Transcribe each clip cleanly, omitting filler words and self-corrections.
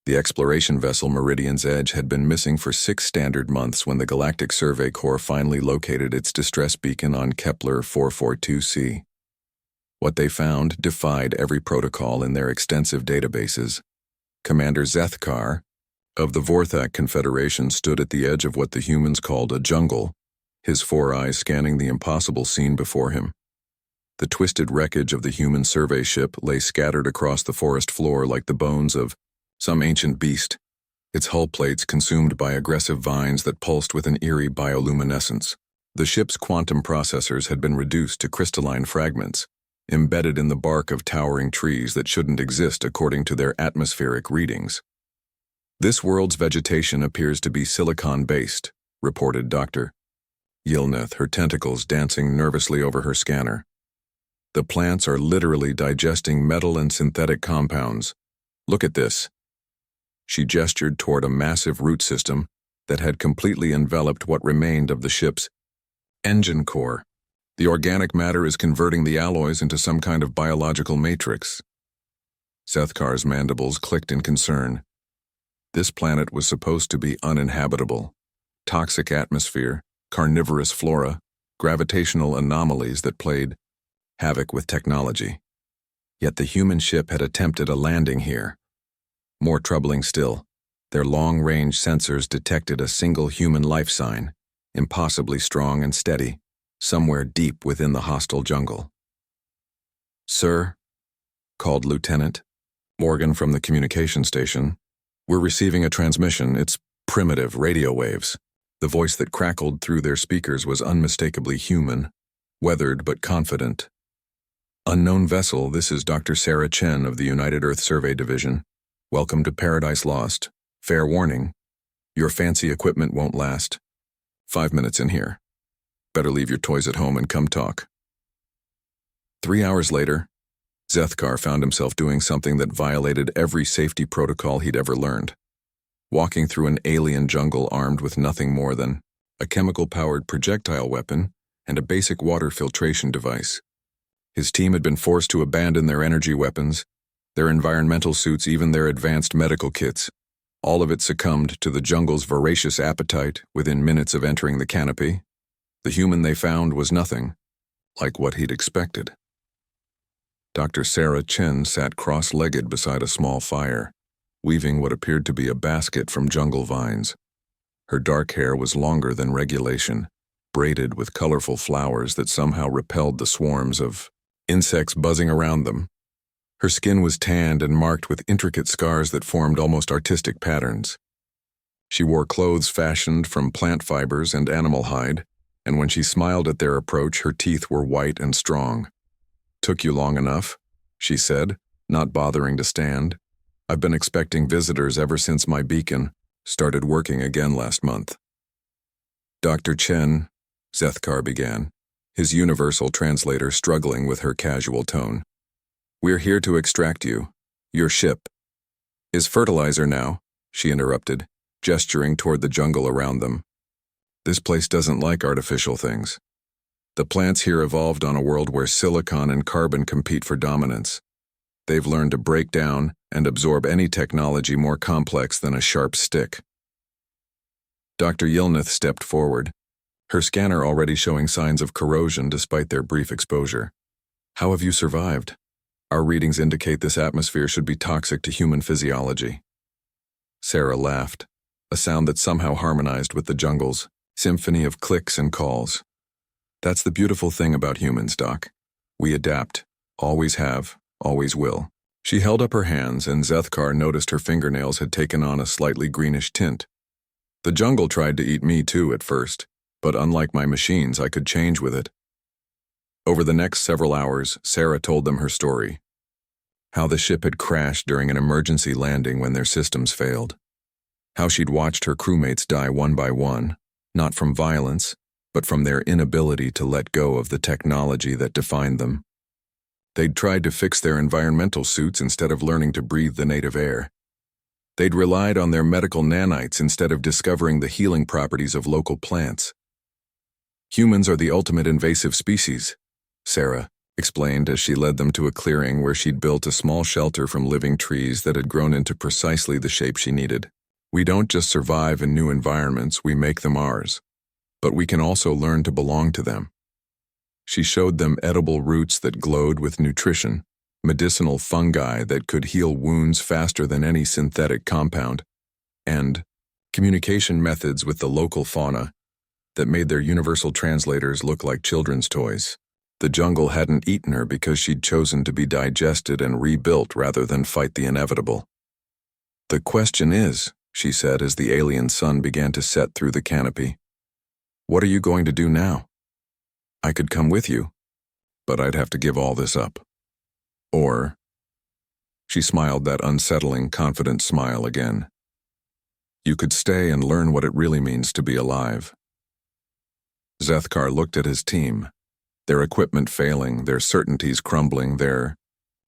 The exploration vessel Meridian's Edge had been missing for 6 standard months when the Galactic Survey Corps finally located its distress beacon on Kepler 442c. What they found defied every protocol in their extensive databases. Commander Zethkar of the Vorthak Confederation stood at the edge of what the humans called a jungle, his 4 eyes scanning the impossible scene before him. The twisted wreckage of the human survey ship lay scattered across the forest floor like the bones of some ancient beast, its hull plates consumed by aggressive vines that pulsed with an eerie bioluminescence. The ship's quantum processors had been reduced to crystalline fragments, embedded in the bark of towering trees that shouldn't exist according to their atmospheric readings. This world's vegetation appears to be silicon-based, reported Dr. Yilnith, her tentacles dancing nervously over her scanner. The plants are literally digesting metal and synthetic compounds. Look at this. She gestured toward a massive root system that had completely enveloped what remained of the ship's engine core. The organic matter is converting the alloys into some kind of biological matrix. Zethkar's mandibles clicked in concern. This planet was supposed to be uninhabitable. Toxic atmosphere, carnivorous flora, gravitational anomalies that played havoc with technology. Yet the human ship had attempted a landing here. More troubling still, their long-range sensors detected a single human life sign, impossibly strong and steady, somewhere deep within the hostile jungle. "Sir," called Lieutenant Morgan from the communication station, "we're receiving a transmission. It's primitive radio waves." The voice that crackled through their speakers was unmistakably human, weathered but confident. "Unknown vessel, this is Dr. Sarah Chen of the United Earth Survey Division. Welcome to Paradise Lost. Fair warning, your fancy equipment won't last. 5 minutes in here. Better leave your toys at home and come talk." 3 hours later, Zethkar found himself doing something that violated every safety protocol he'd ever learned. Walking through an alien jungle armed with nothing more than a chemical-powered projectile weapon and a basic water filtration device. His team had been forced to abandon their energy weapons, their environmental suits, even their advanced medical kits. All of it succumbed to the jungle's voracious appetite within minutes of entering the canopy. The human they found was nothing like what he'd expected. Dr. Sarah Chen sat cross-legged beside a small fire, weaving what appeared to be a basket from jungle vines. Her dark hair was longer than regulation, braided with colorful flowers that somehow repelled the swarms of insects buzzing around them. Her skin was tanned and marked with intricate scars that formed almost artistic patterns. She wore clothes fashioned from plant fibers and animal hide, and when she smiled at their approach, her teeth were white and strong. "Took you long enough," she said, not bothering to stand. "I've been expecting visitors ever since my beacon started working again last month." "Dr. Chen," Zethkar began, his universal translator struggling with her casual tone. "We're here to extract you. Your ship is fertilizer now," she interrupted, gesturing toward the jungle around them. "This place doesn't like artificial things. The plants here evolved on a world where silicon and carbon compete for dominance. They've learned to break down and absorb any technology more complex than a sharp stick." Dr. Yilnith stepped forward, her scanner already showing signs of corrosion despite their brief exposure. "How have you survived? Our readings indicate this atmosphere should be toxic to human physiology." Sarah laughed, a sound that somehow harmonized with the jungle's symphony of clicks and calls. "That's the beautiful thing about humans, Doc. We adapt, always have, always will." She held up her hands, and Zethkar noticed her fingernails had taken on a slightly greenish tint. "The jungle tried to eat me too at first, but unlike my machines, I could change with it." Over the next several hours, Sarah told them her story. How the ship had crashed during an emergency landing when their systems failed. How she'd watched her crewmates die one by one, not from violence, but from their inability to let go of the technology that defined them. They'd tried to fix their environmental suits instead of learning to breathe the native air. They'd relied on their medical nanites instead of discovering the healing properties of local plants. "Humans are the ultimate invasive species," Sarah, explained as she led them to a clearing where she'd built a small shelter from living trees that had grown into precisely the shape she needed. We don't just survive in new environments, we make them ours. But we can also learn to belong to them. She showed them edible roots that glowed with nutrition, medicinal fungi that could heal wounds faster than any synthetic compound, and communication methods with the local fauna that made their universal translators look like children's toys. The jungle hadn't eaten her because she'd chosen to be digested and rebuilt rather than fight the inevitable. "The question is," she said as the alien sun began to set through the canopy, "what are you going to do now? I could come with you, but I'd have to give all this up. Or," she smiled that unsettling, confident smile again, "you could stay and learn what it really means to be alive." Zethkar looked at his team, their equipment failing, their certainties crumbling, their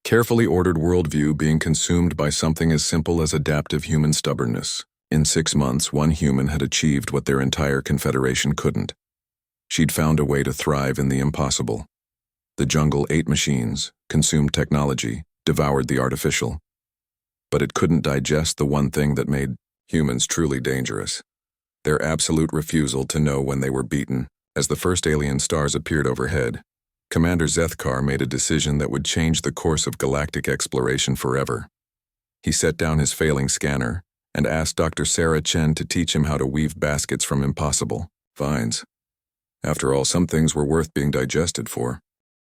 carefully ordered worldview being consumed by something as simple as adaptive human stubbornness. In 6 months, one human had achieved what their entire confederation couldn't. She'd found a way to thrive in the impossible. The jungle ate machines, consumed technology, devoured the artificial. But it couldn't digest the one thing that made humans truly dangerous: their absolute refusal to know when they were beaten. As the first alien stars appeared overhead, Commander Zethkar made a decision that would change the course of galactic exploration forever. He set down his failing scanner and asked Dr. Sarah Chen to teach him how to weave baskets from impossible vines. After all, some things were worth being digested for.